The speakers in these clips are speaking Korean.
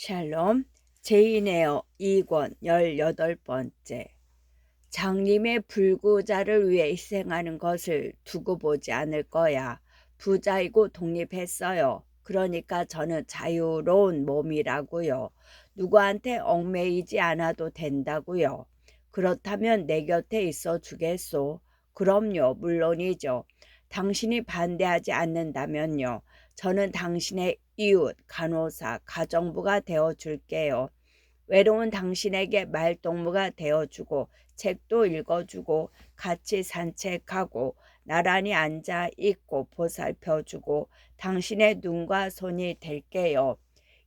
샬롬, 제인에어 2권 18번째. 장님의 불구자를 위해 희생하는 것을 두고 보지 않을 거야. 부자이고 독립했어요. 그러니까 저는 자유로운 몸이라고요. 누구한테 얽매이지 않아도 된다고요. 그렇다면 내 곁에 있어 주겠소? 그럼요, 물론이죠. 당신이 반대하지 않는다면요. 저는 당신의 이웃, 간호사, 가정부가 되어 줄게요. 외로운 당신에게 말동무가 되어주고 책도 읽어주고 같이 산책하고 나란히 앉아 있고 보살펴주고 당신의 눈과 손이 될게요.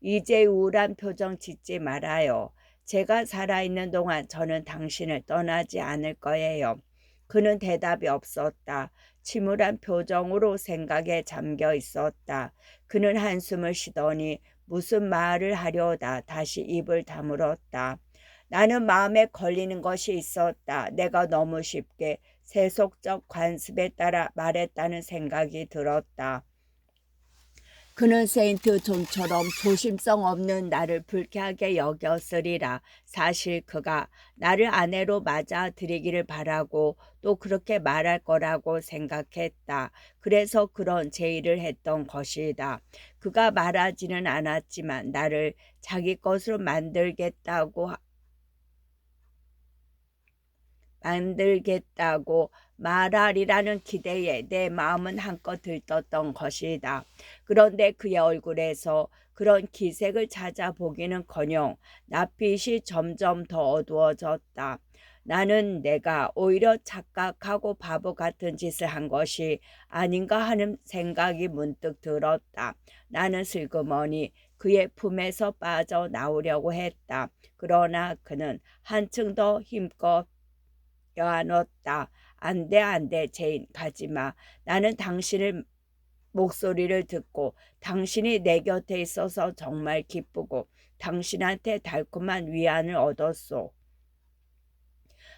이제 우울한 표정 짓지 말아요. 제가 살아있는 동안 저는 당신을 떠나지 않을 거예요. 그는 대답이 없었다. 침울한 표정으로 생각에 잠겨 있었다. 그는 한숨을 쉬더니 무슨 말을 하려다 다시 입을 다물었다. 나는 마음에 걸리는 것이 있었다. 내가 너무 쉽게 세속적 관습에 따라 말했다는 생각이 들었다. 그는 세인트 존처럼 조심성 없는 나를 불쾌하게 여겼으리라. 사실 그가 나를 아내로 맞아들이기를 바라고 또 그렇게 말할 거라고 생각했다. 그래서 그런 제의를 했던 것이다. 그가 말하지는 않았지만 나를 자기 것으로 만들겠다고 말하리라는 기대에 내 마음은 한껏 들떴던 것이다. 그런데 그의 얼굴에서 그런 기색을 찾아보기는커녕 낯빛이 점점 더 어두워졌다. 나는 내가 오히려 착각하고 바보 같은 짓을 한 것이 아닌가 하는 생각이 문득 들었다. 나는 슬그머니 그의 품에서 빠져나오려고 했다. 그러나 그는 한층 더 힘껏 껴안았다. 안돼 제인 가지마. 나는 당신의 목소리를 듣고 당신이 내 곁에 있어서 정말 기쁘고 당신한테 달콤한 위안을 얻었소.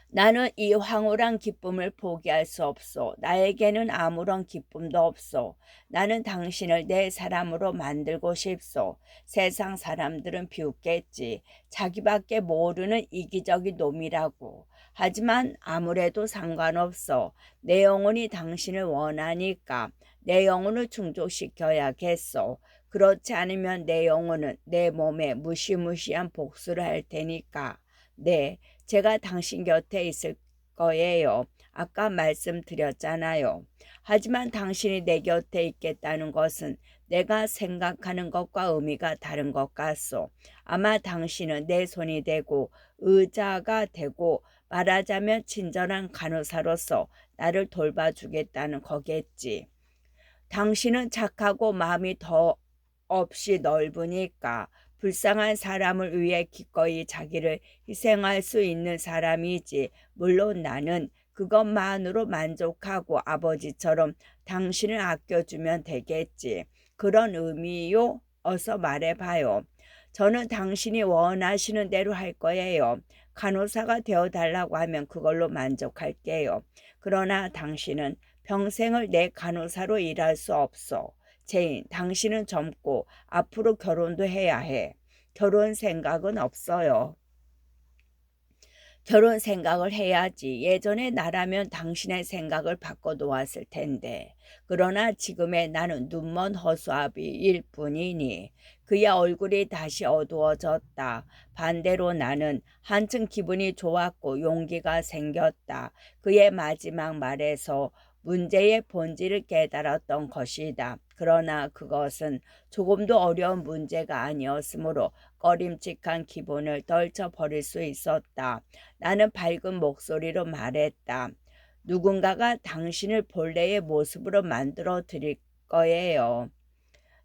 나는 이 황홀한 기쁨을 포기할 수 없소. 나에게는 아무런 기쁨도 없소. 나는 당신을 내 사람으로 만들고 싶소. 세상 사람들은 비웃겠지. 자기밖에 모르는 이기적인 놈이라고. 하지만 아무래도 상관없어. 내 영혼이 당신을 원하니까 내 영혼을 충족시켜야겠소. 그렇지 않으면 내 영혼은 내 몸에 무시무시한 복수를 할 테니까. 네. 제가 당신 곁에 있을 거예요. 아까 말씀드렸잖아요. 하지만 당신이 내 곁에 있겠다는 것은 내가 생각하는 것과 의미가 다른 것 같소. 아마 당신은 내 손이 되고 의자가 되고 말하자면 친절한 간호사로서 나를 돌봐주겠다는 거겠지. 당신은 착하고 마음이 더 없이 넓으니까 불쌍한 사람을 위해 기꺼이 자기를 희생할 수 있는 사람이지. 물론 나는 그것만으로 만족하고 아버지처럼 당신을 아껴주면 되겠지. 그런 의미요? 어서 말해봐요. 저는 당신이 원하시는 대로 할 거예요. 간호사가 되어달라고 하면 그걸로 만족할게요. 그러나 당신은 평생을 내 간호사로 일할 수 없어. 제인, 당신은 젊고 앞으로 결혼도 해야 해. 결혼 생각은 없어요. 결혼 생각을 해야지. 예전에 나라면 당신의 생각을 바꿔놓았을 텐데. 그러나 지금의 나는 눈먼 허수아비일 뿐이니. 그의 얼굴이 다시 어두워졌다. 반대로 나는 한층 기분이 좋았고 용기가 생겼다. 그의 마지막 말에서 문제의 본질을 깨달았던 것이다. 그러나 그것은 조금도 어려운 문제가 아니었으므로 꺼림칙한 기분을 떨쳐버릴 수 있었다. 나는 밝은 목소리로 말했다. 누군가가 당신을 본래의 모습으로 만들어 드릴 거예요.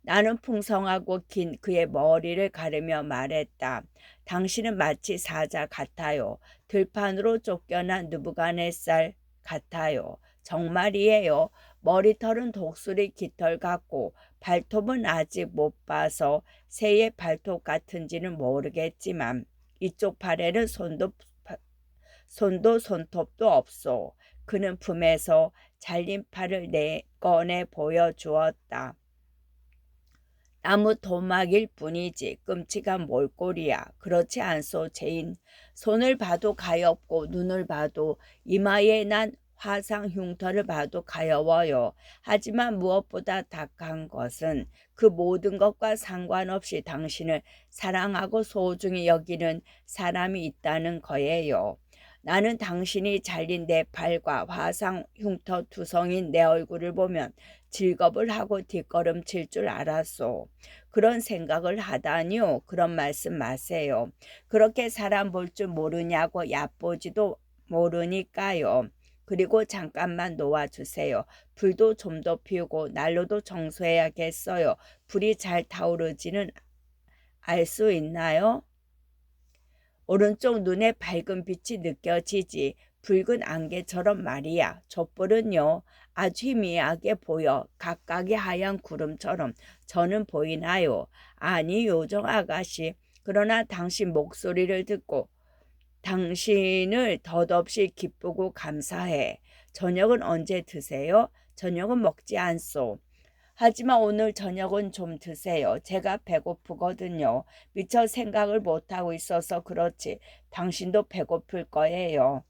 나는 풍성하고 긴 그의 머리를 가르며 말했다. 당신은 마치 사자 같아요. 들판으로 쫓겨난 느부갓네살 같아요. 정말이에요. 머리털은 독수리 깃털 같고 발톱은 아직 못 봐서 새의 발톱 같은지는 모르겠지만 이쪽 팔에는 손도 손톱도 없소. 그는 품에서 잘린 팔을 꺼내 보여주었다. 나무 토막일 뿐이지 끔찍한 몰골이야. 그렇지 않소 제인. 손을 봐도 가엾고 눈을 봐도 이마에 난 화상 흉터를 봐도 가여워요. 하지만 무엇보다 닥한 것은 그 모든 것과 상관없이 당신을 사랑하고 소중히 여기는 사람이 있다는 거예요. 나는 당신이 잘린 내 팔과 화상 흉터 투성인 내 얼굴을 보면 즐겁을 하고 뒷걸음칠 줄 알았소. 그런 생각을 하다니요. 그런 말씀 마세요. 그렇게 사람 볼 줄 모르냐고 얕보지도 모르니까요. 그리고 잠깐만 놓아주세요. 불도 좀 더 피우고 난로도 청소해야겠어요. 불이 잘 타오르지는 알 수 있나요? 오른쪽 눈에 밝은 빛이 느껴지지. 붉은 안개처럼 말이야. 촛불은요. 아주 희미하게 보여. 각각의 하얀 구름처럼 저는 보이나요? 아니 요정 아가씨. 그러나 당신 목소리를 듣고 당신을 덧없이 기쁘고 감사해. 저녁은 언제 드세요? 저녁은 먹지 않소. 하지만 오늘 저녁은 좀 드세요. 제가 배고프거든요. 미처 생각을 못하고 있어서 그렇지. 당신도 배고플 거예요.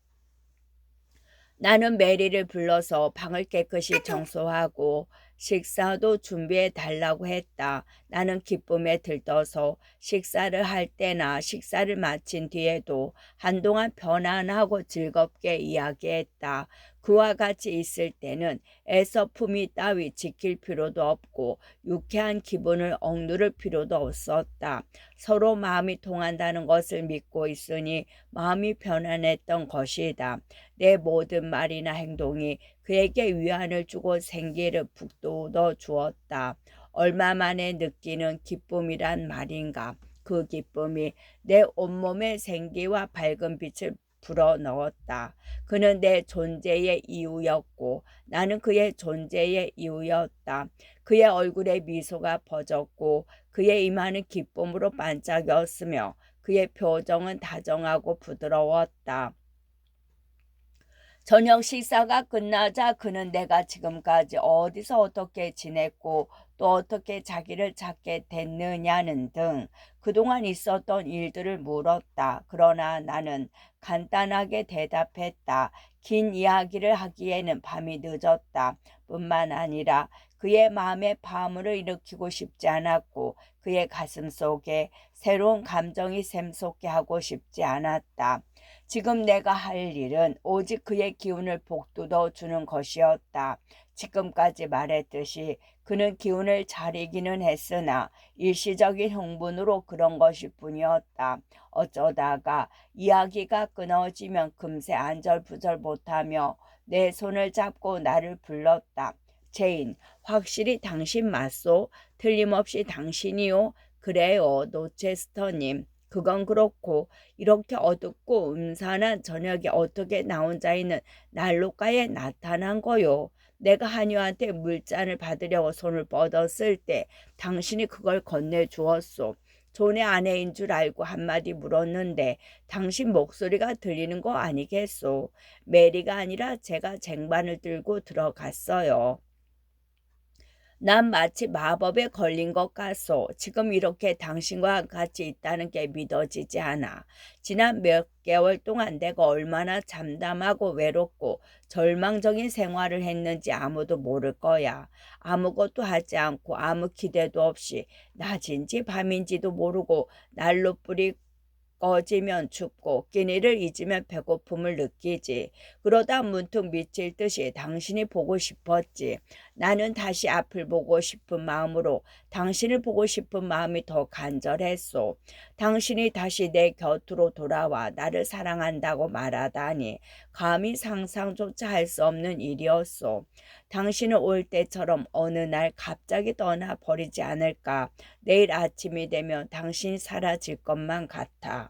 나는 메리를 불러서 방을 깨끗이 청소하고 식사도 준비해 달라고 했다. 나는 기쁨에 들떠서 식사를 할 때나 식사를 마친 뒤에도 한동안 편안하고 즐겁게 이야기했다. 그와 같이 있을 때는 애써 품위 따위 지킬 필요도 없고 유쾌한 기분을 억누를 필요도 없었다. 서로 마음이 통한다는 것을 믿고 있으니 마음이 편안했던 것이다. 내 모든 말이나 행동이 그에게 위안을 주고 생기를 북돋워 주었다. 얼마 만에 느끼는 기쁨이란 말인가. 그 기쁨이 내 온몸에 생기와 밝은 빛을 불어넣었다. 그는 내 존재의 이유였고 나는 그의 존재의 이유였다. 그의 얼굴에 미소가 퍼졌고 그의 이마는 기쁨으로 반짝였으며 그의 표정은 다정하고 부드러웠다. 저녁 식사가 끝나자 그는 내가 지금까지 어디서 어떻게 지냈고 또 어떻게 자기를 찾게 됐느냐는 등 그동안 있었던 일들을 물었다. 그러나 나는 간단하게 대답했다. 긴 이야기를 하기에는 밤이 늦었다. 뿐만 아니라 그의 마음에 파문을 일으키고 싶지 않았고 그의 가슴 속에 새로운 감정이 샘솟게 하고 싶지 않았다. 지금 내가 할 일은 오직 그의 기운을 북돋워 주는 것이었다. 지금까지 말했듯이 그는 기운을 잘 이기는 했으나 일시적인 흥분으로 그런 것일 뿐이었다. 어쩌다가 이야기가 끊어지면 금세 안절부절 못하며 내 손을 잡고 나를 불렀다. 제인, 확실히 당신 맞소? 틀림없이 당신이요? 그래요, 노체스터님. 그건 그렇고 이렇게 어둡고 음산한 저녁에 어떻게 나 혼자 있는 난로가에 나타난 거요. 내가 한유한테 물잔을 받으려고 손을 뻗었을 때 당신이 그걸 건네주었소. 존의 아내인 줄 알고 한마디 물었는데 당신 목소리가 들리는 거 아니겠소? 메리가 아니라 제가 쟁반을 들고 들어갔어요. 난 마치 마법에 걸린 것 같소. 지금 이렇게 당신과 같이 있다는 게 믿어지지 않아. 지난 몇 개월 동안 내가 얼마나 잠담하고 외롭고 절망적인 생활을 했는지 아무도 모를 거야. 아무것도 하지 않고 아무 기대도 없이 낮인지 밤인지도 모르고 난로불이 꺼지면 춥고 끼니를 잊으면 배고픔을 느끼지. 그러다 문득 미칠 듯이 당신이 보고 싶었지. 나는 다시 앞을 보고 싶은 마음으로 당신을 보고 싶은 마음이 더 간절했소. 당신이 다시 내 곁으로 돌아와 나를 사랑한다고 말하다니 감히 상상조차 할 수 없는 일이었소. 당신은 올 때처럼 어느 날 갑자기 떠나버리지 않을까. 내일 아침이 되면 당신이 사라질 것만 같아.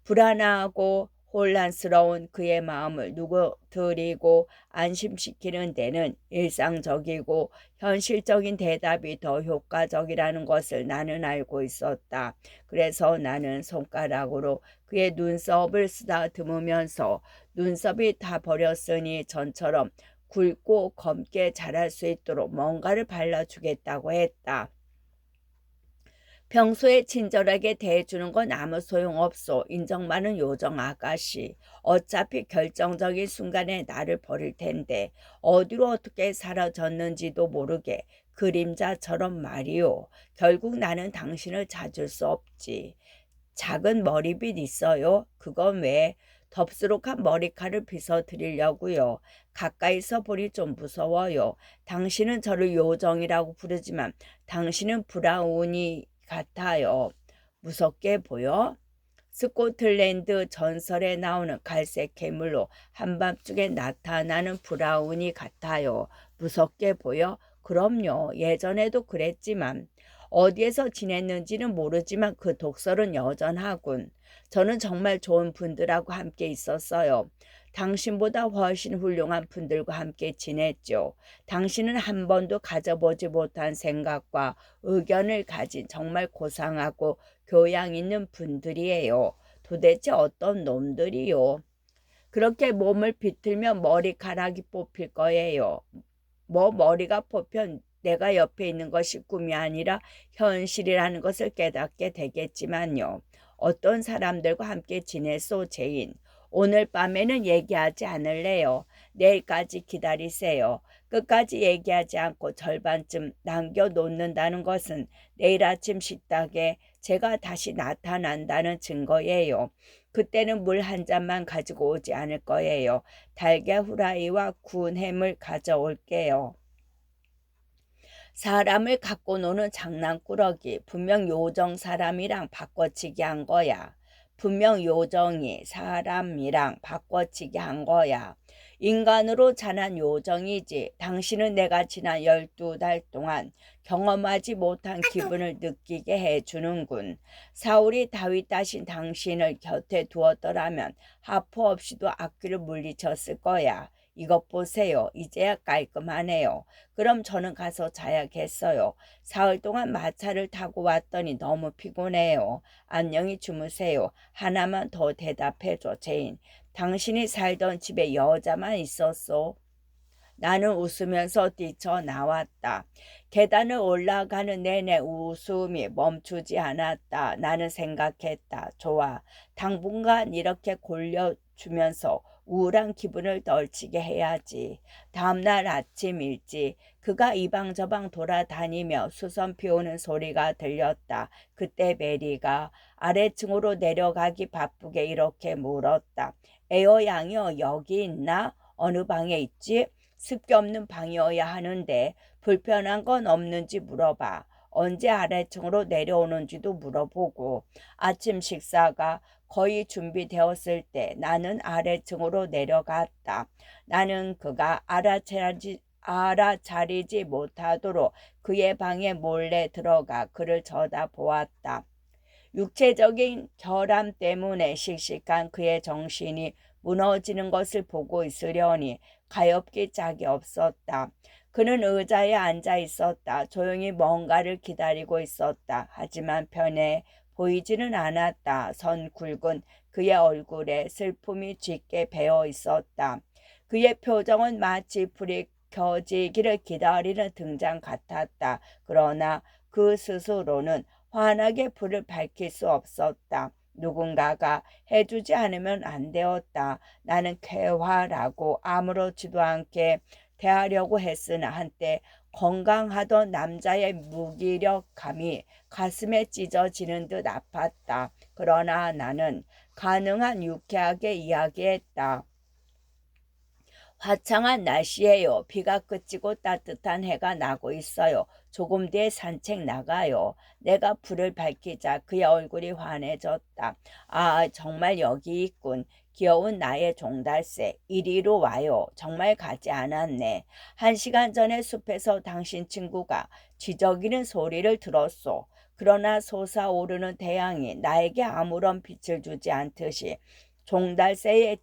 불안하고 혼란스러운 그의 마음을 누구들이고 안심시키는 데는 일상적이고 현실적인 대답이 더 효과적이라는 것을 나는 알고 있었다. 그래서 나는 손가락으로 그의 눈썹을 쓰다듬으면서 눈썹이 다 버렸으니 전처럼 굵고 검게 자랄 수 있도록 뭔가를 발라주겠다고 했다. 평소에 친절하게 대해주는 건 아무 소용없소. 인정 많은 요정 아가씨. 어차피 결정적인 순간에 나를 버릴 텐데 어디로 어떻게 사라졌는지도 모르게 그림자처럼 말이오. 결국 나는 당신을 찾을 수 없지. 작은 머리빗 있어요? 그건 왜? 덥수룩한 머리카락을 빗어드리려고요. 가까이서 보니 좀 무서워요. 당신은 저를 요정이라고 부르지만 당신은 브라우니 같아요. 무섭게 보여? 스코틀랜드 전설에 나오는 갈색 괴물로 한밤중에 나타나는 브라우니 같아요. 무섭게 보여? 그럼요. 예전에도 그랬지만 어디에서 지냈는지는 모르지만 그 독설은 여전하군. 저는 정말 좋은 분들하고 함께 있었어요. 당신보다 훨씬 훌륭한 분들과 함께 지냈죠. 당신은 한 번도 가져보지 못한 생각과 의견을 가진 정말 고상하고 교양 있는 분들이에요. 도대체 어떤 놈들이요? 그렇게 몸을 비틀면 머리카락이 뽑힐 거예요. 뭐 머리가 뽑힌 내가 옆에 있는 것이 꿈이 아니라 현실이라는 것을 깨닫게 되겠지만요. 어떤 사람들과 함께 지냈소, 제인. 오늘 밤에는 얘기하지 않을래요. 내일까지 기다리세요. 끝까지 얘기하지 않고 절반쯤 남겨놓는다는 것은 내일 아침 식탁에 제가 다시 나타난다는 증거예요. 그때는 물 한 잔만 가지고 오지 않을 거예요. 달걀 후라이와 구운 햄을 가져올게요. 사람을 갖고 노는 장난꾸러기. 분명 요정 사람이랑 바꿔치기 한 거야. 분명 요정이 사람이랑 바꿔치기 한 거야. 인간으로 자란 요정이지. 당신은 내가 지난 12달 동안 경험하지 못한 기분을 느끼게 해주는군. 사울이 다윗 다신 당신을 곁에 두었더라면 하프 없이도 악귀를 물리쳤을 거야. 이것 보세요. 이제야 깔끔하네요. 그럼 저는 가서 자야겠어요. 사흘 동안 마차를 타고 왔더니 너무 피곤해요. 안녕히 주무세요. 하나만 더 대답해줘, 제인. 당신이 살던 집에 여자만 있었소? 나는 웃으면서 뛰쳐나왔다. 계단을 올라가는 내내 웃음이 멈추지 않았다. 나는 생각했다. 좋아. 당분간 이렇게 골려주면서 우울한 기분을 떨치게 해야지. 다음날 아침 일찍 그가 이방저방 돌아다니며 수선 피우는 소리가 들렸다. 그때 메리가 아래층으로 내려가기 바쁘게 이렇게 물었다. 에어 양이요, 여기 있나? 어느 방에 있지? 습기 없는 방이어야 하는데 불편한 건 없는지 물어봐. 언제 아래층으로 내려오는지도 물어보고 아침 식사가 거의 준비되었을 때 나는 아래층으로 내려갔다. 나는 그가 알아차리지 못하도록 그의 방에 몰래 들어가 그를 쳐다보았다. 육체적인 결함 때문에 씩씩한 그의 정신이 무너지는 것을 보고 있으려니 가엾기 짝이 없었다. 그는 의자에 앉아 있었다. 조용히 뭔가를 기다리고 있었다. 하지만 편해 보이지는 않았다. 선 굵은 그의 얼굴에 슬픔이 짙게 배어 있었다. 그의 표정은 마치 불이 켜지기를 기다리는 등잔 같았다. 그러나 그 스스로는 환하게 불을 밝힐 수 없었다. 누군가가 해주지 않으면 안 되었다. 나는 쾌활하고 아무렇지도 않게 대하려고 했으나 한때 건강하던 남자의 무기력함이 가슴에 찢어지는 듯 아팠다. 그러나 나는 가능한 유쾌하게 이야기했다. 화창한 날씨예요. 비가 그치고 따뜻한 해가 나고 있어요. 조금 뒤에 산책 나가요. 내가 불을 밝히자 그의 얼굴이 환해졌다. 아, 정말 여기 있군. 귀여운 나의 종달새. 이리로 와요. 정말 가지 않았네. 1시간 전에 숲에서 당신 친구가 지저귀는 소리를 들었소. 그러나 솟아오르는 태양이 나에게 아무런 빛을 주지 않듯이 종달새의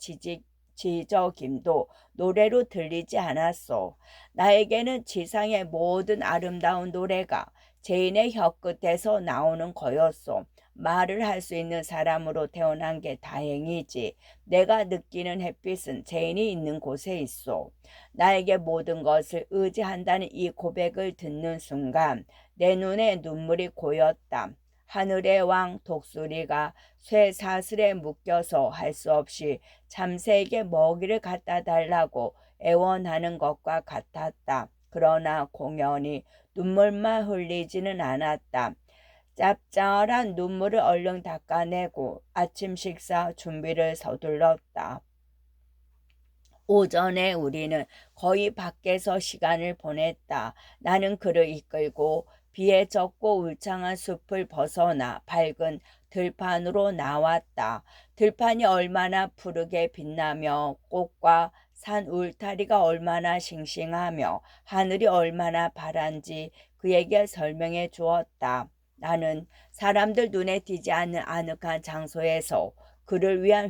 지저김도 노래로 들리지 않았소. 나에게는 지상의 모든 아름다운 노래가 제인의 혀끝에서 나오는 거였소. 말을 할 수 있는 사람으로 태어난 게 다행이지. 내가 느끼는 햇빛은 제인이 있는 곳에 있소. 나에게 모든 것을 의지한다는 이 고백을 듣는 순간 내 눈에 눈물이 고였다. 하늘의 왕 독수리가 쇠 사슬에 묶여서 할 수 없이 참새에게 먹이를 갖다 달라고 애원하는 것과 같았다. 그러나 공연히 눈물만 흘리지는 않았다. 짭짤한 눈물을 얼른 닦아내고 아침 식사 준비를 서둘렀다. 오전에 우리는 거의 밖에서 시간을 보냈다. 나는 그를 이끌고 비에 젖고 울창한 숲을 벗어나 밝은 들판으로 나왔다. 들판이 얼마나 푸르게 빛나며 꽃과 산 울타리가 얼마나 싱싱하며 하늘이 얼마나 파란지 그에게 설명해 주었다. 나는 사람들 눈에 띄지 않는 아늑한 장소에서 그를 위한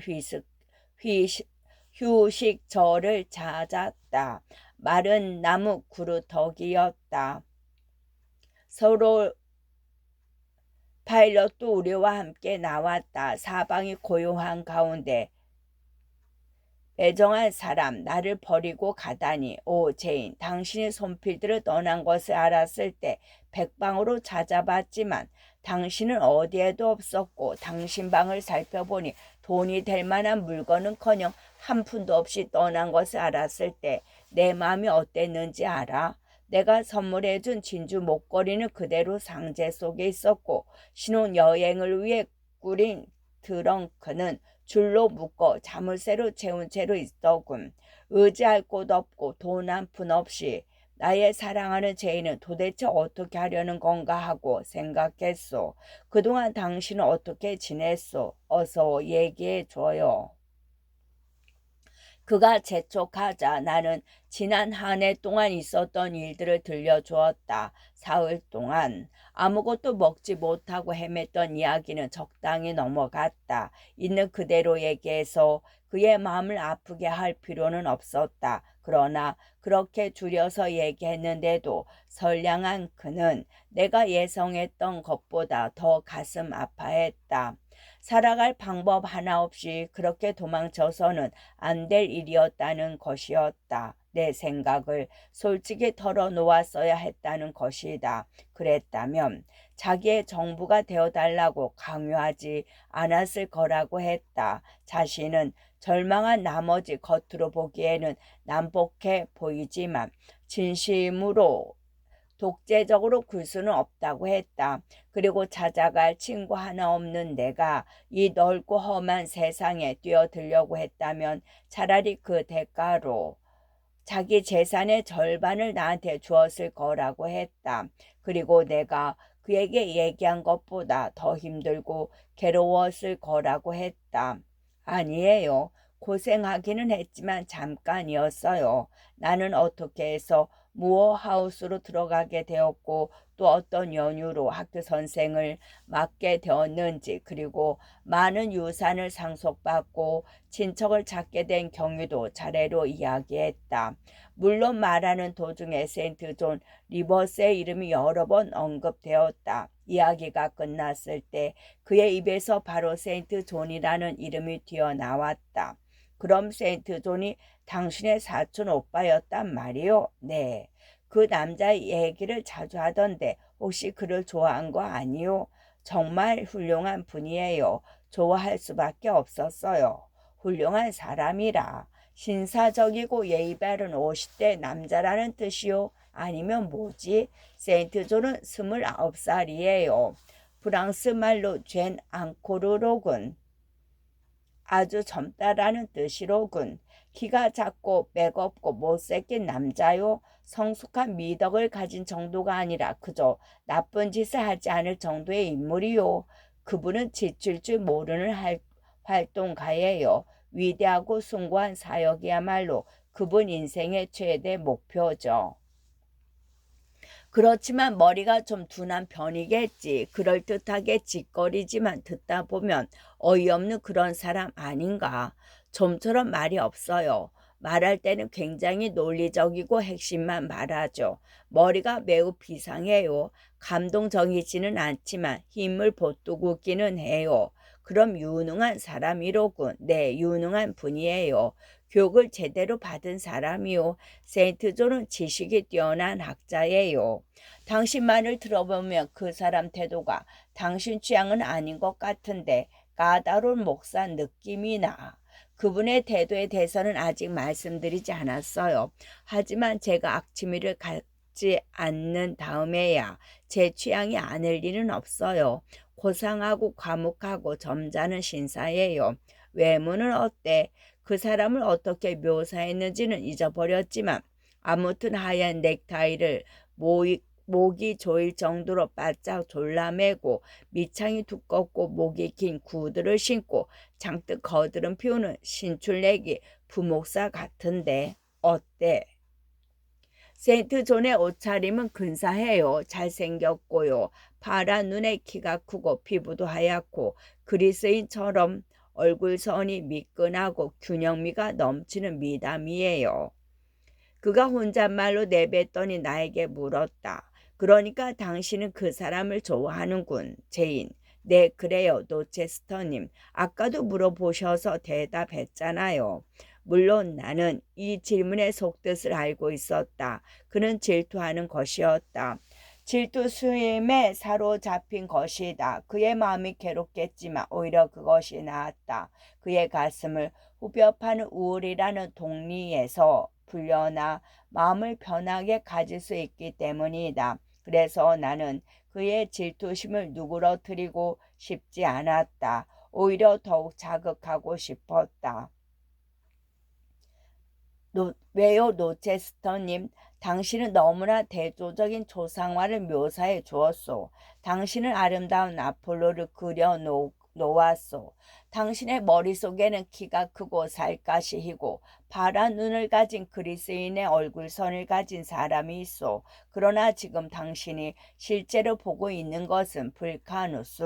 휴식처를 찾았다. 마른 나무 그루터기였다. 서로 파일럿도 우리와 함께 나왔다. 사방이 고요한 가운데 애정한 사람 나를 버리고 가다니. 오 제인, 당신이 손필들을 떠난 것을 알았을 때 백방으로 찾아봤지만 당신은 어디에도 없었고 당신 방을 살펴보니 돈이 될 만한 물건은커녕 한 푼도 없이 떠난 것을 알았을 때 내 마음이 어땠는지 알아? 내가 선물해준 진주 목걸이는 그대로 상자 속에 있었고 신혼여행을 위해 꾸린 트렁크는 줄로 묶어 자물쇠로 채운 채로 있더군. 의지할 곳 없고 돈 한 푼 없이 나의 사랑하는 제이는 도대체 어떻게 하려는 건가 하고 생각했소. 그동안 당신은 어떻게 지냈소? 어서 얘기해 줘요. 그가 재촉하자 나는 지난 한 해 동안 있었던 일들을 들려주었다. 사흘 동안 아무것도 먹지 못하고 헤맸던 이야기는 적당히 넘어갔다. 있는 그대로 얘기해서 그의 마음을 아프게 할 필요는 없었다. 그러나 그렇게 줄여서 얘기했는데도 선량한 그는 내가 예상했던 것보다 더 가슴 아파했다. 살아갈 방법 하나 없이 그렇게 도망쳐서는 안 될 일이었다는 것이었다. 내 생각을 솔직히 털어놓았어야 했다는 것이다. 그랬다면 자기의 정부가 되어달라고 강요하지 않았을 거라고 했다. 자신은 절망한 나머지 겉으로 보기에는 난폭해 보이지만 진심으로 독재적으로 굴 수는 없다고 했다. 그리고 찾아갈 친구 하나 없는 내가 이 넓고 험한 세상에 뛰어들려고 했다면 차라리 그 대가로 자기 재산의 절반을 나한테 주었을 거라고 했다. 그리고 내가 그에게 얘기한 것보다 더 힘들고 괴로웠을 거라고 했다. 아니에요. 고생하기는 했지만 잠깐이었어요. 나는 어떻게 해서 무어하우스로 들어가게 되었고 또 어떤 연유로 학교 선생을 맡게 되었는지 그리고 많은 유산을 상속받고 친척을 찾게 된 경위도 차례로 이야기했다. 물론 말하는 도중에 세인트 존 리버스의 이름이 여러 번 언급되었다. 이야기가 끝났을 때 그의 입에서 바로 세인트 존이라는 이름이 튀어나왔다. 그럼 세인트 존이 당신의 사촌 오빠였단 말이요? 네. 그 남자 얘기를 자주 하던데 혹시 그를 좋아한 거 아니요? 정말 훌륭한 분이에요. 좋아할 수밖에 없었어요. 훌륭한 사람이라. 신사적이고 예의 바른 50대 남자라는 뜻이요? 아니면 뭐지? 세인트 존은 29살이에요. 프랑스 말로 젠 앙코르로군. 아주 젊다라는 뜻이로군. 키가 작고 맥없고 못생긴 남자요. 성숙한 미덕을 가진 정도가 아니라 그저 나쁜 짓을 하지 않을 정도의 인물이요. 그분은 지칠 줄 모르는 활동가예요. 위대하고 숭고한 사역이야말로 그분 인생의 최대 목표죠. 그렇지만 머리가 좀 둔한 편이겠지. 그럴듯하게 짓거리지만 듣다 보면 어이없는 그런 사람 아닌가. 좀처럼 말이 없어요. 말할 때는 굉장히 논리적이고 핵심만 말하죠. 머리가 매우 비상해요. 감동적이지는 않지만 힘을 보태고 웃기는 해요. 그럼 유능한 사람이로군. 네, 유능한 분이에요. 교육을 제대로 받은 사람이요. 세인트 존은 지식이 뛰어난 학자예요. 당신 말을 들어보면 그 사람 태도가 당신 취향은 아닌 것 같은데 까다로운 목사 느낌이 나. 그분의 태도에 대해서는 아직 말씀드리지 않았어요. 하지만 제가 악취미를 갖지 않는 다음에야 제 취향이 아닐 리는 없어요. 고상하고 과묵하고 점잖은 신사예요. 외모는 어때? 그 사람을 어떻게 묘사했는지는 잊어버렸지만 아무튼 하얀 넥타이를 목이 조일 정도로 바짝 졸라매고 밑창이 두껍고 목이 긴 구두를 신고 장뜩 거드름 피우는 신출내기 부목사 같은데 어때? 세인트 존의 옷차림은 근사해요. 잘생겼고요. 파란 눈에 키가 크고 피부도 하얗고 그리스인처럼 얼굴선이 미끈하고 균형미가 넘치는 미담이에요. 그가 혼잣말로 내뱉더니 나에게 물었다. 그러니까 당신은 그 사람을 좋아하는군, 제인. 네, 그래요, 노체스터님. 아까도 물어보셔서 대답했잖아요. 물론 나는 이 질문의 속뜻을 알고 있었다. 그는 질투하는 것이었다. 질투 수임에 사로잡힌 것이다. 그의 마음이 괴롭겠지만 오히려 그것이 나았다. 그의 가슴을 후벼 파는 우울이라는 동리에서 풀려나 마음을 편하게 가질 수 있기 때문이다. 그래서 나는 그의 질투심을 누그러뜨리고 싶지 않았다. 오히려 더욱 자극하고 싶었다. 왜요, 노체스터님? 당신은 너무나 대조적인 조상화를 묘사해 주었소. 당신은 아름다운 아폴로를 그려 놓았소. 당신의 머릿속에는 키가 크고 살갗이 희고 파란 눈을 가진 그리스인의 얼굴선을 가진 사람이 있소. 그러나 지금 당신이 실제로 보고 있는 것은 불카누스,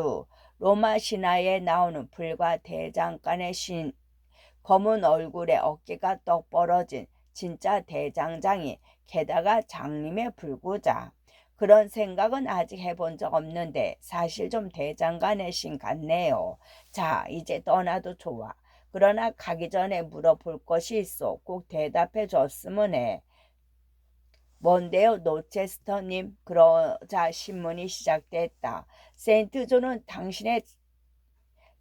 로마 신화에 나오는 불과 대장간의 신, 검은 얼굴에 어깨가 떡 벌어진 진짜 대장장이, 게다가 장님의 불구자. 그런 생각은 아직 해본 적 없는데 사실 좀 대장간의 신 같네요. 자, 이제 떠나도 좋아. 그러나 가기 전에 물어볼 것이 있어. 꼭 대답해 줬으면 해. 뭔데요, 노체스터님? 그러자 신문이 시작됐다. 세인트 존은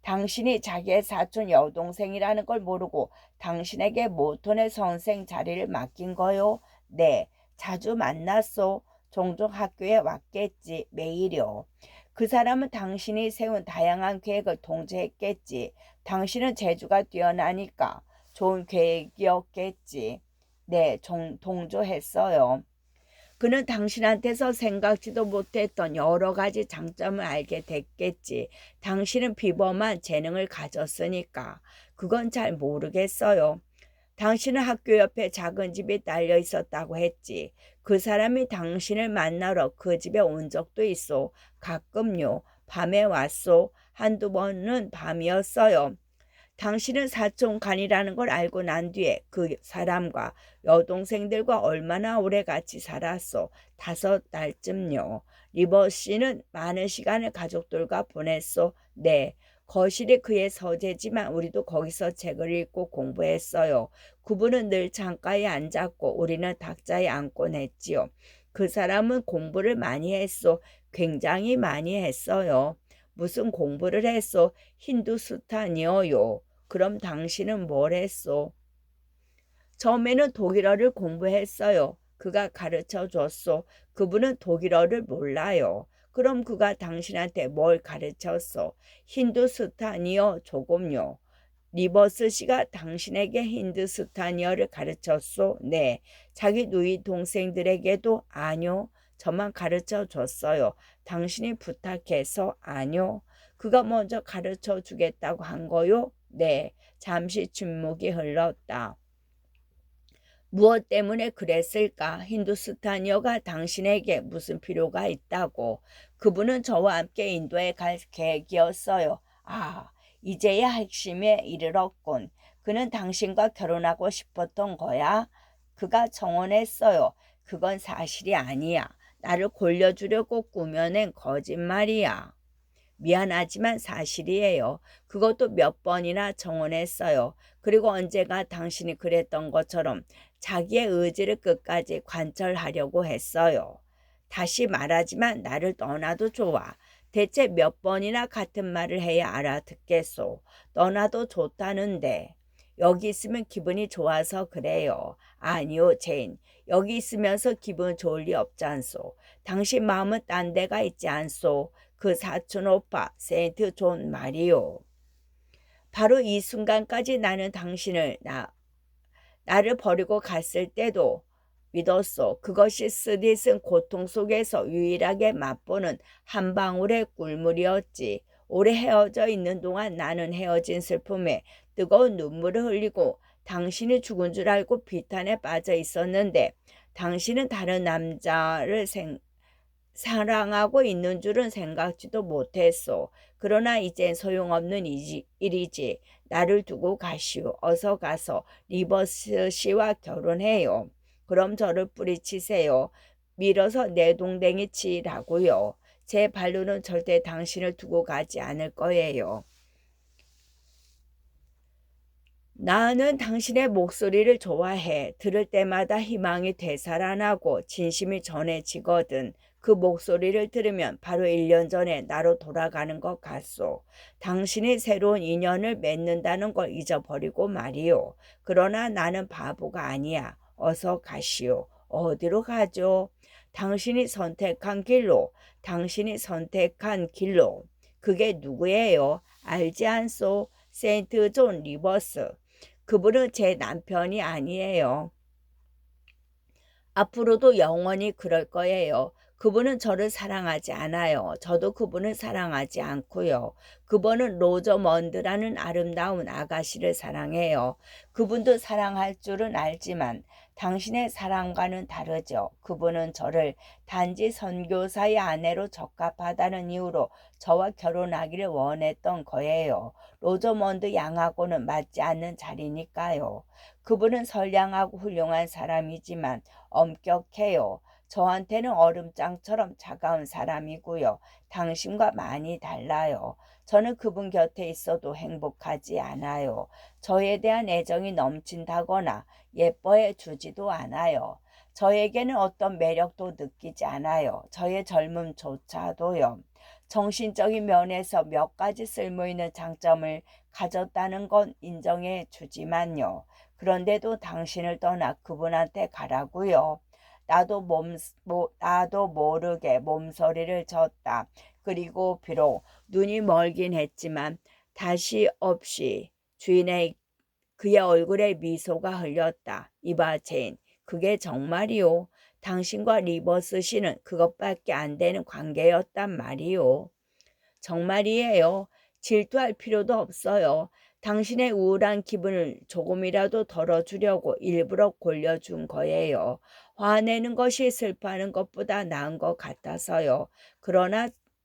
당신이 자기의 사촌 여동생이라는 걸 모르고 당신에게 모톤의 선생 자리를 맡긴 거요? 네, 자주 만났소. 종종 학교에 왔겠지. 매일요. 그 사람은 당신이 세운 다양한 계획을 통제했겠지. 당신은 재주가 뛰어나니까 좋은 계획이었겠지. 네, 동조했어요. 그는 당신한테서 생각지도 못했던 여러 가지 장점을 알게 됐겠지. 당신은 비범한 재능을 가졌으니까. 그건 잘 모르겠어요. 당신은 학교 옆에 작은 집이 딸려 있었다고 했지. 그 사람이 당신을 만나러 그 집에 온 적도 있어. 가끔요. 밤에 왔소. 한두 번은 밤이었어요. 당신은 사촌간이라는 걸 알고 난 뒤에 그 사람과 여동생들과 얼마나 오래 같이 살았어. 5달쯤요. 리버 씨는 많은 시간을 가족들과 보냈어. 네. 거실이 그의 서재지만 우리도 거기서 책을 읽고 공부했어요. 그분은 늘 창가에 앉았고 우리는 탁자에 앉곤 했지요. 그 사람은 공부를 많이 했어. 굉장히 많이 했어요. 무슨 공부를 했어? 힌두스탄이어요. 그럼 당신은 뭘 했어? 처음에는 독일어를 공부했어요. 그가 가르쳐 줬어. 그분은 독일어를 몰라요. 그럼 그가 당신한테 뭘 가르쳤어? 힌두스탄이어 조금요. 리버스 씨가 당신에게 힌두스탄이어를 가르쳤소? 네. 자기 누이 동생들에게도 아니요. 저만 가르쳐 줬어요. 당신이 부탁해서 아니요. 그가 먼저 가르쳐 주겠다고 한 거요? 네. 잠시 침묵이 흘렀다. 무엇 때문에 그랬을까? 힌두스탄이어가 당신에게 무슨 필요가 있다고. 그분은 저와 함께 인도에 갈 계획이었어요. 아, 이제야 핵심에 이르렀군. 그는 당신과 결혼하고 싶었던 거야? 그가 정언했어요. 그건 사실이 아니야. 나를 골려주려고 꾸며낸 거짓말이야. 미안하지만 사실이에요. 그것도 몇 번이나 정언했어요. 그리고 언제가 당신이 그랬던 것처럼 자기의 의지를 끝까지 관철하려고 했어요. 다시 말하지만 나를 떠나도 좋아. 대체 몇 번이나 같은 말을 해야 알아듣겠소. 떠나도 좋다는데. 여기 있으면 기분이 좋아서 그래요. 아니요, 제인. 여기 있으면서 기분 좋을 리 없지 않소. 당신 마음은 딴 데가 있지 않소. 그 사촌 오빠 세인트 존 말이요. 바로 이 순간까지 나는 당신을 나를 버리고 갔을 때도 믿었소. 그것이 스릿은 고통 속에서 유일하게 맛보는 한 방울의 꿀물이었지. 오래 헤어져 있는 동안 나는 헤어진 슬픔에 뜨거운 눈물을 흘리고 당신이 죽은 줄 알고 비탄에 빠져 있었는데 당신은 다른 남자를 사랑하고 있는 줄은 생각지도 못했소. 그러나 이젠 소용없는 일이지. 나를 두고 가시오. 어서 가서 리버스 씨와 결혼해요. 그럼 저를 뿌리치세요. 밀어서 내 동댕이 치라고요. 제 발로는 절대 당신을 두고 가지 않을 거예요. 나는 당신의 목소리를 좋아해. 들을 때마다 희망이 되살아나고 진심이 전해지거든. 그 목소리를 들으면 바로 1년 전에 나로 돌아가는 것 같소. 당신이 새로운 인연을 맺는다는 걸 잊어버리고 말이오. 그러나 나는 바보가 아니야. 어서 가시오. 어디로 가죠? 당신이 선택한 길로. 그게 누구예요? 알지 않소? 세인트 존 리버스. 그분은 제 남편이 아니에요. 앞으로도 영원히 그럴 거예요. 그분은 저를 사랑하지 않아요. 저도 그분을 사랑하지 않고요. 그분은 로저먼드라는 아름다운 아가씨를 사랑해요. 그분도 사랑할 줄은 알지만 당신의 사랑과는 다르죠. 그분은 저를 단지 선교사의 아내로 적합하다는 이유로 저와 결혼하기를 원했던 거예요. 로저먼드 양하고는 맞지 않는 자리니까요. 그분은 선량하고 훌륭한 사람이지만 엄격해요. 저한테는 얼음장처럼 차가운 사람이고요. 당신과 많이 달라요. 저는 그분 곁에 있어도 행복하지 않아요. 저에 대한 애정이 넘친다거나 예뻐해 주지도 않아요. 저에게는 어떤 매력도 느끼지 않아요. 저의 젊음조차도요. 정신적인 면에서 몇 가지 쓸모있는 장점을 가졌다는 건 인정해 주지만요. 그런데도 당신을 떠나 그분한테 가라고요. 나도 모르게 몸서리를 쳤다. 그리고 비록 눈이 멀긴 했지만 다시 없이 그의 얼굴에 미소가 흘렸다. 이봐 제인, 그게 정말이오. 당신과 리버스 씨는 그것밖에 안 되는 관계였단 말이오. 정말이에요. 질투할 필요도 없어요. 당신의 우울한 기분을 조금이라도 덜어주려고 일부러 골려준 거예요. 화내는 것이 슬퍼하는 것보다 나은 것 같아서요.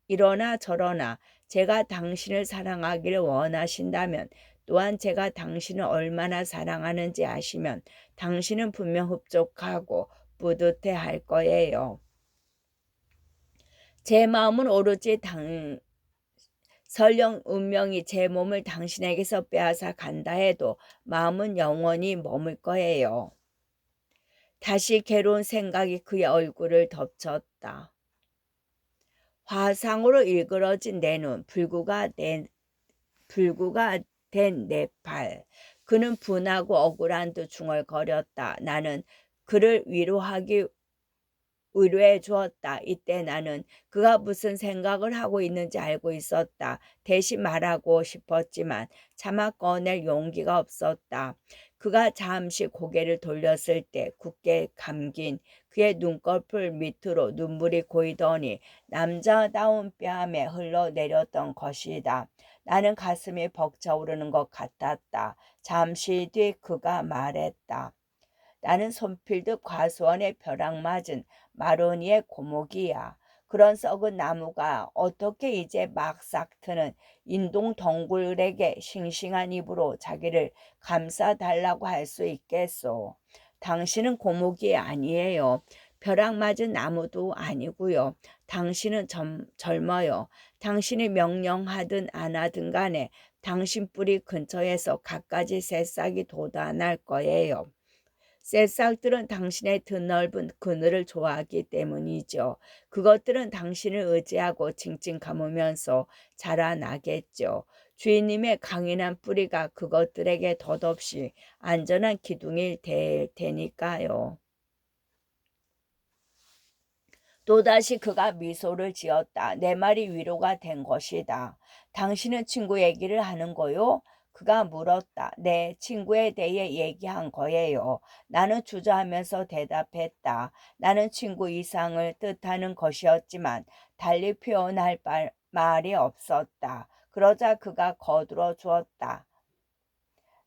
이러나 저러나 제가 당신을 사랑하기를 원하신다면 또한 제가 당신을 얼마나 사랑하는지 아시면 당신은 분명 흡족하고 뿌듯해 할 거예요. 제 마음은 오로지 설령 운명이 제 몸을 당신에게서 빼앗아 간다 해도 마음은 영원히 머물 거예요. 다시 괴로운 생각이 그의 얼굴을 덮쳤다. 화상으로 일그러진 내 눈, 불구가 된 내 팔. 그는 분하고 억울한 듯 중얼거렸다. 나는 그를 위로해 주었다. 이때 나는 그가 무슨 생각을 하고 있는지 알고 있었다. 대신 말하고 싶었지만 차마 꺼낼 용기가 없었다. 그가 잠시 고개를 돌렸을 때 굳게 감긴 그의 눈꺼풀 밑으로 눈물이 고이더니 남자다운 뺨에 흘러내렸던 것이다. 나는 가슴이 벅차오르는 것 같았다. 잠시 뒤 그가 말했다. 나는 손필듯 과수원에 벼락 맞은 마로니의 고목이야. 그런 썩은 나무가 어떻게 이제 막 싹 트는 인동 덩굴에게 싱싱한 입으로 자기를 감싸달라고 할 수 있겠소. 당신은 고목이 아니에요. 벼락 맞은 나무도 아니고요. 당신은 젊어요. 당신이 명령하든 안 하든 간에 당신 뿌리 근처에서 갖가지 새싹이 돋아날 거예요. 새싹들은 당신의 드넓은 그늘을 좋아하기 때문이죠. 그것들은 당신을 의지하고 칭칭 감으면서 자라나겠죠. 주인님의 강인한 뿌리가 그것들에게 덧없이 안전한 기둥이 될 테니까요. 또다시 그가 미소를 지었다. 내 말이 위로가 된 것이다. 당신은 친구 얘기를 하는 거요? 그가 물었다. 네, 친구에 대해 얘기한 거예요. 나는 주저하면서 대답했다. 나는 친구 이상을 뜻하는 것이었지만 달리 표현할 말이 없었다. 그러자 그가 거들어 주었다.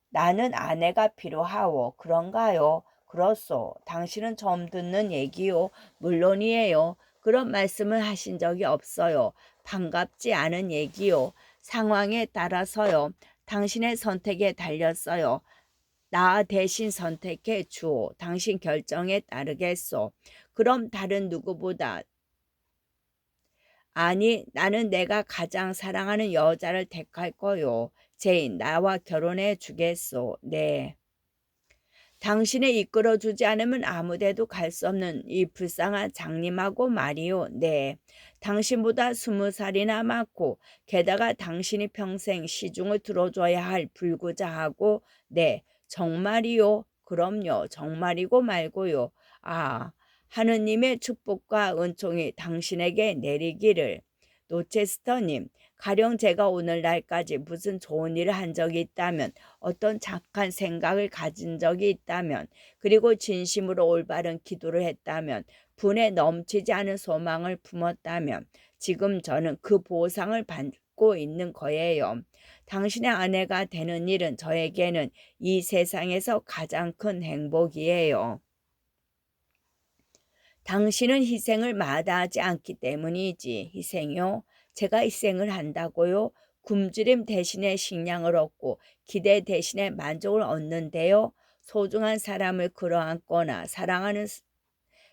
나는 아내가 필요하오. 그런가요? 그렇소. 당신은 처음 듣는 얘기요. 물론이에요. 그런 말씀을 하신 적이 없어요. 반갑지 않은 얘기요. 상황에 따라서요. 당신의 선택에 달렸어요. 나 대신 선택해 주오. 당신 결정에 따르겠소. 그럼 다른 누구보다 아니, 나는 내가 가장 사랑하는 여자를 택할 거요. 제인, 나와 결혼해 주겠소. 네. 당신을 이끌어주지 않으면 아무데도 갈 수 없는 이 불쌍한 장님하고 말이요. 네. 당신보다 20살이나 많고 게다가 당신이 평생 시중을 들어줘야 할 불구자하고 네. 정말이요. 그럼요. 정말이고 말고요. 아, 하느님의 축복과 은총이 당신에게 내리기를. 노체스터님, 가령 제가 오늘날까지 무슨 좋은 일을 한 적이 있다면 어떤 착한 생각을 가진 적이 있다면 그리고 진심으로 올바른 기도를 했다면 분에 넘치지 않은 소망을 품었다면 지금 저는 그 보상을 받고 있는 거예요. 당신의 아내가 되는 일은 저에게는 이 세상에서 가장 큰 행복이에요. 당신은 희생을 마다하지 않기 때문이지. 희생요? 제가 희생을 한다고요? 굶주림 대신에 식량을 얻고 기대 대신에 만족을 얻는데요. 소중한 사람을 끌어안거나 사랑하는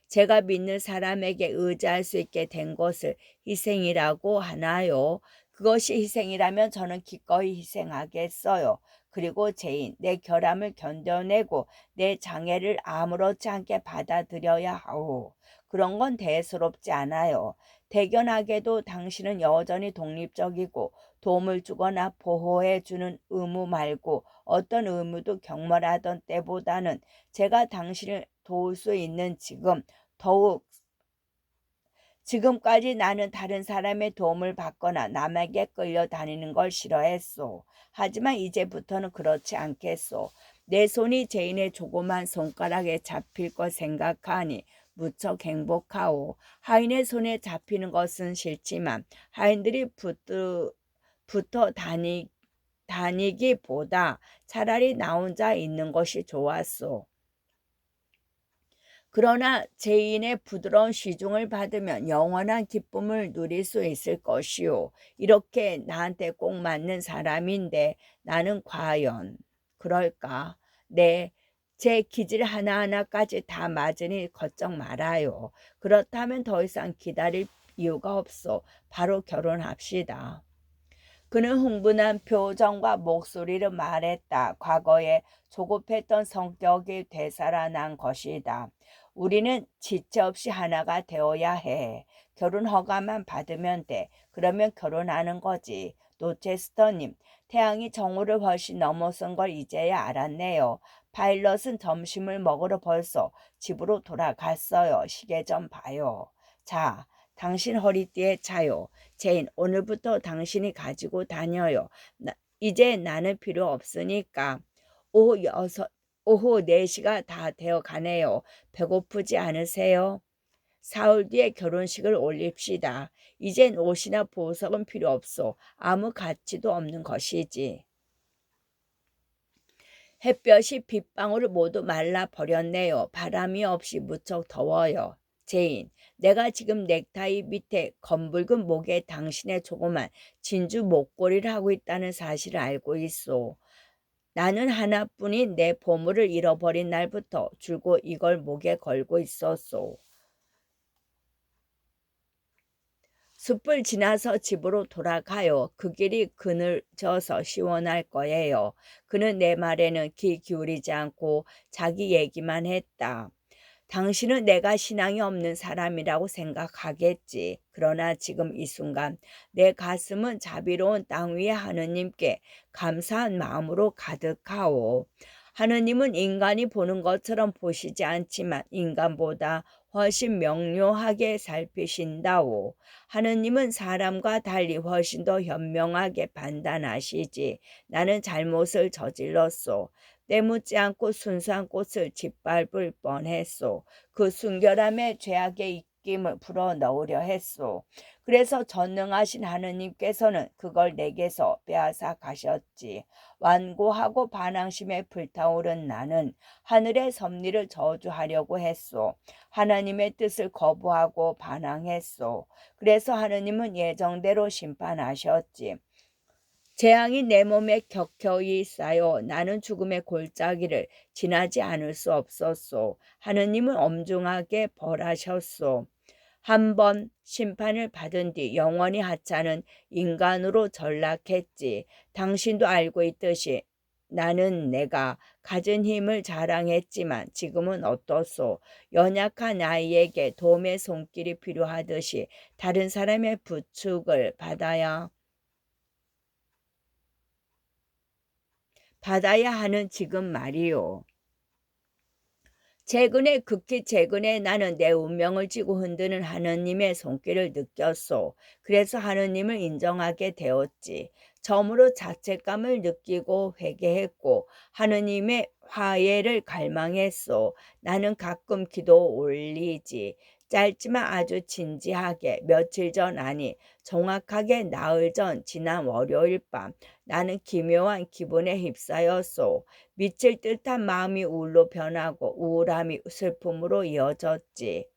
제가 믿는 사람에게 의지할 수 있게 된 것을 희생이라고 하나요? 그것이 희생이라면 저는 기꺼이 희생하겠어요. 그리고 제인, 내 결함을 견뎌내고 내 장애를 아무렇지 않게 받아들여야 하오. 그런 건 대수롭지 않아요. 대견하게도 당신은 여전히 독립적이고 도움을 주거나 보호해주는 의무 말고 어떤 의무도 경멸하던 때보다는 제가 당신을 도울 수 있는 더욱 지금까지 나는 다른 사람의 도움을 받거나 남에게 끌려다니는 걸 싫어했소. 하지만 이제부터는 그렇지 않겠소. 내 손이 제인의 조그만 손가락에 잡힐 것 생각하니 무척 행복하오. 하인의 손에 잡히는 것은 싫지만 하인들이 붙어 다니기보다 차라리 나 혼자 있는 것이 좋았소. 그러나 제인의 부드러운 시중을 받으면 영원한 기쁨을 누릴 수 있을 것이요. 이렇게 나한테 꼭 맞는 사람인데 나는 과연 그럴까? 네, 제 기질 하나하나까지 다 맞으니 걱정 말아요. 그렇다면 더 이상 기다릴 이유가 없어. 바로 결혼합시다. 그는 흥분한 표정과 목소리를 말했다. 과거에 조급했던 성격이 되살아난 것이다. 우리는 지체 없이 하나가 되어야 해. 결혼 허가만 받으면 돼. 그러면 결혼하는 거지. 노체스터님, 태양이 정오를 훨씬 넘어선 걸 이제야 알았네요. 파일럿은 점심을 먹으러 벌써 집으로 돌아갔어요. 시계 좀 봐요. 자, 당신 허리띠에 차요. 제인, 오늘부터 당신이 가지고 다녀요. 이제 나는 필요 없으니까. 오후 4시가 다 되어 가네요. 배고프지 않으세요? 사흘 뒤에 결혼식을 올립시다. 이젠 옷이나 보석은 필요 없어. 아무 가치도 없는 것이지. 햇볕이 빗방울을 모두 말라버렸네요. 바람이 없이 무척 더워요. 제인, 내가 지금 넥타이 밑에 검붉은 목에 당신의 조그만 진주 목걸이를 하고 있다는 사실을 알고 있소. 나는 하나뿐인 내 보물을 잃어버린 날부터 줄곧 이걸 목에 걸고 있었소. 숲을 지나서 집으로 돌아가요. 그 길이 그늘져서 시원할 거예요. 그는 내 말에는 귀 기울이지 않고 자기 얘기만 했다. 당신은 내가 신앙이 없는 사람이라고 생각하겠지. 그러나 지금 이 순간 내 가슴은 자비로운 땅 위의 하느님께 감사한 마음으로 가득하오. 하느님은 인간이 보는 것처럼 보시지 않지만 인간보다 훨씬 명료하게 살피신다오. 하느님은 사람과 달리 훨씬 더 현명하게 판단하시지. 나는 잘못을 저질렀소. 때묻지 않고 순수한 꽃을 짓밟을 뻔했소. 그 순결함에 죄악의 입김을 불어넣으려 했소. 그래서 전능하신 하느님께서는 그걸 내게서 빼앗아 가셨지. 완고하고 반항심에 불타오른 나는 하늘의 섭리를 저주하려고 했소. 하나님의 뜻을 거부하고 반항했소. 그래서 하느님은 예정대로 심판하셨지. 재앙이 내 몸에 격혀이 쌓여 나는 죽음의 골짜기를 지나지 않을 수 없었소. 하느님은 엄중하게 벌하셨소. 한 번 심판을 받은 뒤 영원히 하찮은 인간으로 전락했지. 당신도 알고 있듯이 나는 내가 가진 힘을 자랑했지만 지금은 어떻소? 연약한 아이에게 도움의 손길이 필요하듯이 다른 사람의 부축을 받아야 하는 지금 말이요. 극히 최근에 나는 내 운명을 쥐고 흔드는 하느님의 손길을 느꼈소. 그래서 하느님을 인정하게 되었지. 처음으로 자책감을 느끼고 회개했고 하느님의 화해를 갈망했소. 나는 가끔 기도 올리지. 짧지만 아주 진지하게 며칠 전 아니 정확하게 나흘 전 지난 월요일 밤 나는 기묘한 기분에 휩싸였소. 미칠 듯한 마음이 우울로 변하고 우울함이 슬픔으로 이어졌지.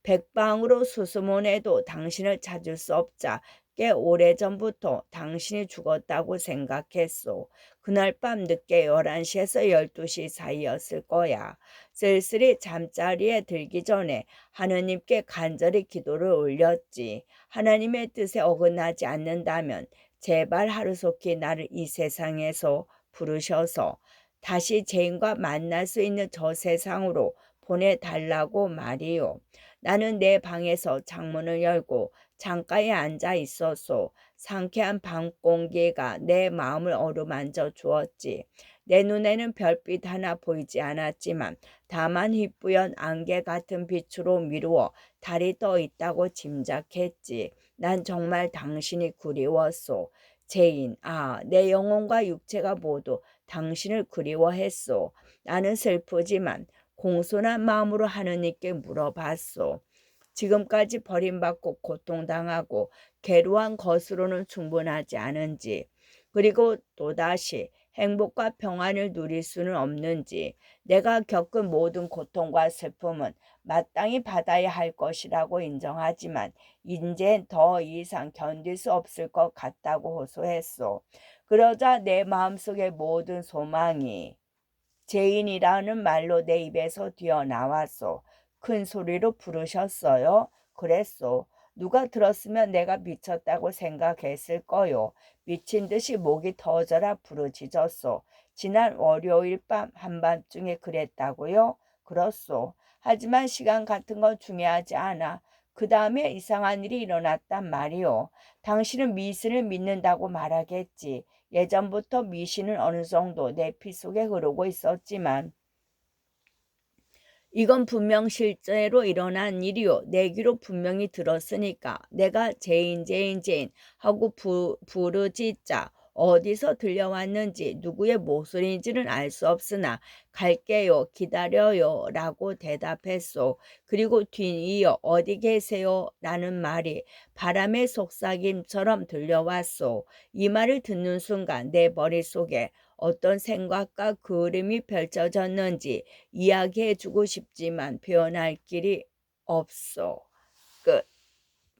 백방으로 수소문해도 당신을 찾을 수 없자 꽤 오래전부터 당신이 죽었다고 생각했소. 그날 밤 늦게 11시에서 12시 사이였을 거야. 쓸쓸히 잠자리에 들기 전에 하느님께 간절히 기도를 올렸지. 하나님의 뜻에 어긋나지 않는다면 제발 하루속히 나를 이 세상에서 부르셔서 다시 죄인과 만날 수 있는 저 세상으로 보내달라고 말이요. 나는 내 방에서 창문을 열고 창가에 앉아 있었소. 상쾌한 밤 공기가 내 마음을 어루만져 주었지. 내 눈에는 별빛 하나 보이지 않았지만 다만 희뿌연 안개 같은 빛으로 미루어 달이 떠 있다고 짐작했지. 난 정말 당신이 그리웠소. 죄인, 내 영혼과 육체가 모두 당신을 그리워했소. 나는 슬프지만 공손한 마음으로 하느님께 물어봤소. 지금까지 버림받고 고통당하고 괴로운 것으로는 충분하지 않은지, 그리고 또다시 행복과 평안을 누릴 수는 없는지, 내가 겪은 모든 고통과 슬픔은 마땅히 받아야 할 것이라고 인정하지만 이제 더 이상 견딜 수 없을 것 같다고 호소했소. 그러자 내 마음속의 모든 소망이 죄인이라는 말로 내 입에서 튀어나왔소. 큰 소리로 부르셨어요. 그랬소. 누가 들었으면 내가 미쳤다고 생각했을 거요. 미친 듯이 목이 터져라 부르짖었소. 지난 월요일 밤 한밤중에 그랬다고요? 그렇소. 하지만 시간 같은 건 중요하지 않아. 그 다음에 이상한 일이 일어났단 말이오. 당신은 미신을 믿는다고 말하겠지. 예전부터 미신은 어느 정도 내 피 속에 흐르고 있었지만 이건 분명 실제로 일어난 일이요. 내 귀로 분명히 들었으니까 내가 제인 하고 부르짖자 어디서 들려왔는지 누구의 목소리인지는 알 수 없으나 갈게요, 기다려요 라고 대답했소. 그리고 뒤이어 어디 계세요? 라는 말이 바람의 속삭임처럼 들려왔소. 이 말을 듣는 순간 내 머릿속에 어떤 생각과 그림이 펼쳐졌는지 이야기해주고 싶지만 표현할 길이 없어. 끝.